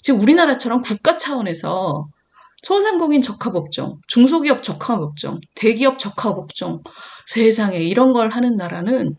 지금 우리나라처럼 국가 차원에서 소상공인 적합업종, 중소기업 적합업종, 대기업 적합업종, 세상에 이런 걸 하는 나라는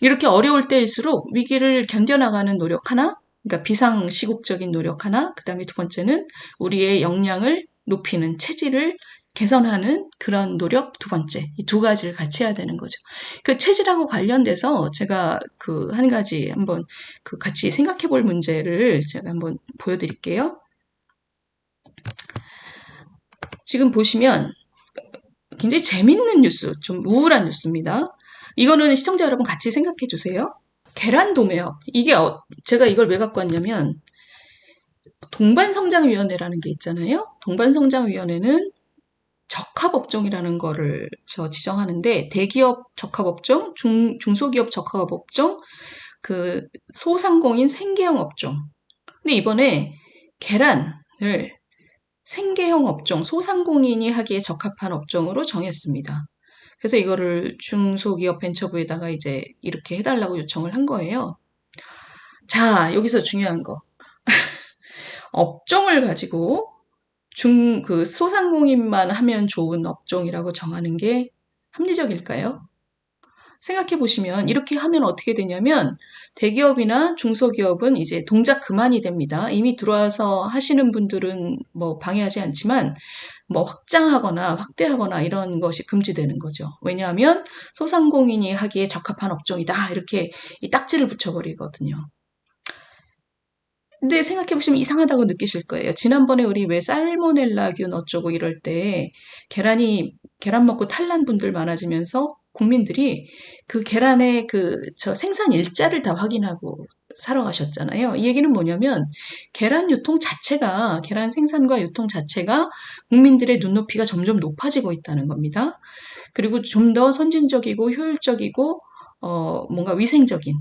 이렇게 어려울 때일수록 위기를 견뎌나가는 노력 하나, 그러니까 비상시국적인 노력 하나, 그 다음에 두 번째는 우리의 역량을 높이는 체질을 개선하는 그런 노력 두 번째, 이 두 가지를 같이 해야 되는 거죠. 그 체질하고 관련돼서 제가 그 한 가지 한번 그 같이 생각해 볼 문제를 제가 한번 보여드릴게요. 지금 보시면 굉장히 재밌는 뉴스, 좀 우울한 뉴스입니다. 이거는 시청자 여러분 같이 생각해 주세요. 계란 도매업. 이게 제가 이걸 왜 갖고 왔냐면 동반성장위원회라는 게 있잖아요. 동반성장위원회는 적합업종이라는 거를 지정하는데 대기업 적합업종, 중소기업 적합업종, 그 소상공인 생계형 업종. 근데 이번에 계란을 생계형 업종, 소상공인이 하기에 적합한 업종으로 정했습니다. 그래서 이거를 중소기업 벤처부에다가 이제 이렇게 해달라고 요청을 한 거예요. 자, 여기서 중요한 거. 업종을 가지고 소상공인만 하면 좋은 업종이라고 정하는 게 합리적일까요? 생각해 보시면 이렇게 하면 어떻게 되냐면 대기업이나 중소기업은 이제 동작 그만이 됩니다. 이미 들어와서 하시는 분들은 뭐 방해하지 않지만 뭐 확장하거나 확대하거나 이런 것이 금지되는 거죠. 왜냐하면 소상공인이 하기에 적합한 업종이다. 이렇게 이 딱지를 붙여버리거든요. 근데 생각해보시면 이상하다고 느끼실 거예요. 지난번에 우리 왜 살모넬라균 어쩌고 이럴 때 계란 먹고 탈난 분들 많아지면서 국민들이 그 계란의 생산 일자를 다 확인하고 사러 가셨잖아요. 이 얘기는 뭐냐면 계란 생산과 유통 자체가 국민들의 눈높이가 점점 높아지고 있다는 겁니다. 그리고 좀 더 선진적이고 효율적이고 뭔가 위생적인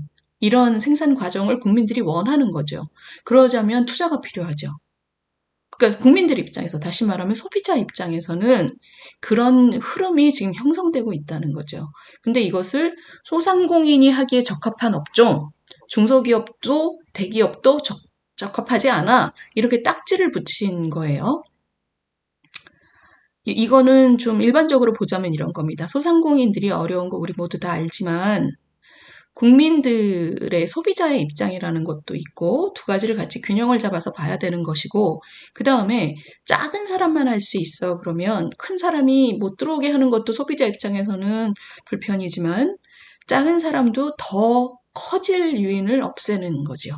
이런 생산 과정을 국민들이 원하는 거죠. 그러자면 투자가 필요하죠. 그러니까 국민들 입장에서, 다시 말하면 소비자 입장에서는 그런 흐름이 지금 형성되고 있다는 거죠. 근데 이것을 소상공인이 하기에 적합한 업종, 중소기업도 대기업도 적합하지 않아. 이렇게 딱지를 붙인 거예요. 이거는 좀 일반적으로 보자면 이런 겁니다. 소상공인들이 어려운 거 우리 모두 다 알지만 국민들의 소비자의 입장이라는 것도 있고 두 가지를 같이 균형을 잡아서 봐야 되는 것이고 그 다음에 작은 사람만 할 수 있어 그러면 큰 사람이 못 들어오게 하는 것도 소비자 입장에서는 불편이지만 작은 사람도 더 커질 유인을 없애는 거죠.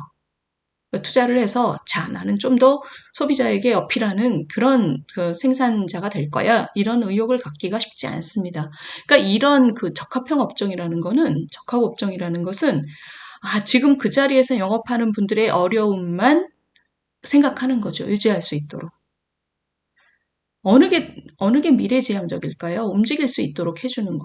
투자를 해서 자 나는 좀 더 소비자에게 어필하는 그런 생산자가 될 거야 이런 의욕을 갖기가 쉽지 않습니다. 그러니까 이런 적합형 업종이라는 거는 적합업종이라는 것은 지금 그 자리에서 영업하는 분들의 어려움만 생각하는 거죠. 유지할 수 있도록. 어느 게 미래지향적일까요? 움직일 수 있도록 해주는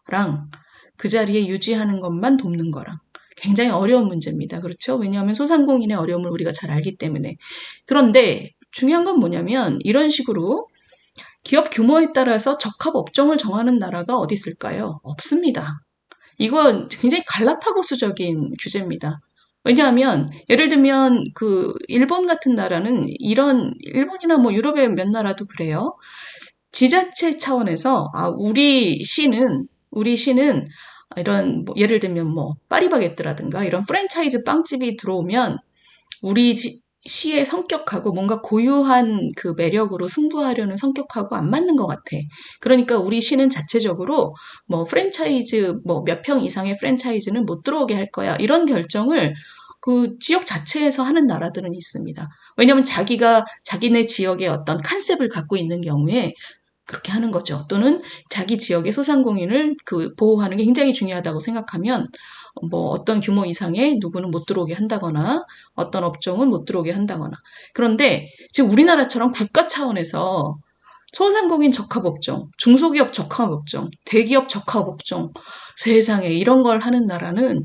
거랑 그 자리에 유지하는 것만 돕는 거랑 굉장히 어려운 문제입니다. 그렇죠? 왜냐하면 소상공인의 어려움을 우리가 잘 알기 때문에. 그런데 중요한 건 뭐냐면 이런 식으로 기업 규모에 따라서 적합 업종을 정하는 나라가 어디 있을까요? 없습니다. 이건 굉장히 갈라파고스적인 규제입니다. 왜냐하면 예를 들면 일본 같은 나라는 일본이나 뭐 유럽의 몇 나라도 그래요. 지자체 차원에서 우리 시는 이런 예를 들면 뭐 파리바게뜨라든가 이런 프랜차이즈 빵집이 들어오면 우리 시의 성격하고 뭔가 고유한 그 매력으로 승부하려는 성격하고 안 맞는 것 같아. 그러니까 우리 시는 자체적으로 뭐 프랜차이즈 뭐 몇 평 이상의 프랜차이즈는 못 들어오게 할 거야. 이런 결정을 그 지역 자체에서 하는 나라들은 있습니다. 왜냐하면 자기네 지역의 어떤 컨셉을 갖고 있는 경우에 그렇게 하는 거죠. 또는 자기 지역의 소상공인을 보호하는 게 굉장히 중요하다고 생각하면 뭐 어떤 규모 이상의 누구는 못 들어오게 한다거나 어떤 업종은 못 들어오게 한다거나. 그런데 지금 우리나라처럼 국가 차원에서 소상공인 적합업종, 중소기업 적합업종, 대기업 적합업종, 세상에 이런 걸 하는 나라는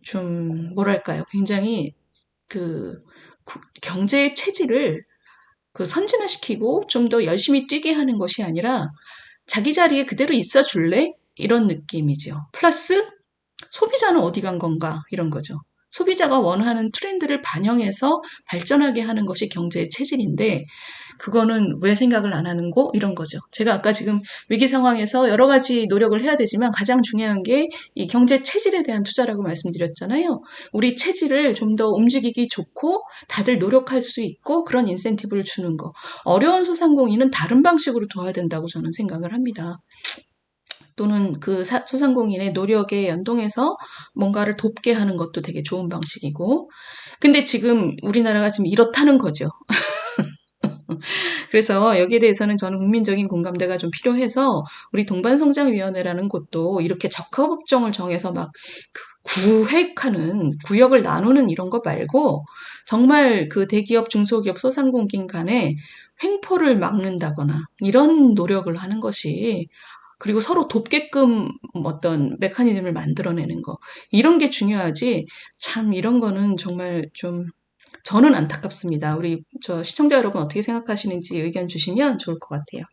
좀 뭐랄까요? 굉장히 경제의 체질을 선진화시키고 좀 더 열심히 뛰게 하는 것이 아니라 자기 자리에 그대로 있어 줄래? 이런 느낌이죠. 플러스 소비자는 어디 간 건가 이런 거죠. 소비자가 원하는 트렌드를 반영해서 발전하게 하는 것이 경제의 체질인데 그거는 왜 생각을 안 하는 거? 이런 거죠. 제가 아까 지금 위기 상황에서 여러 가지 노력을 해야 되지만 가장 중요한 게 이 경제 체질에 대한 투자라고 말씀드렸잖아요. 우리 체질을 좀 더 움직이기 좋고 다들 노력할 수 있고 그런 인센티브를 주는 거. 어려운 소상공인은 다른 방식으로 도와야 된다고 저는 생각을 합니다. 또는 그 소상공인의 노력에 연동해서 뭔가를 돕게 하는 것도 되게 좋은 방식이고. 근데 지금 우리나라가 지금 이렇다는 거죠. 그래서 여기에 대해서는 저는 국민적인 공감대가 좀 필요해서 우리 동반성장위원회라는 곳도 이렇게 적합업종을 정해서 막 구획하는, 구역을 나누는 이런 거 말고 정말 그 대기업, 중소기업, 소상공인 간에 횡포를 막는다거나 이런 노력을 하는 것이 그리고 서로 돕게끔 어떤 메커니즘을 만들어내는 거. 이런 게 중요하지. 참 이런 거는 정말 좀 저는 안타깝습니다. 우리 시청자 여러분 어떻게 생각하시는지 의견 주시면 좋을 것 같아요.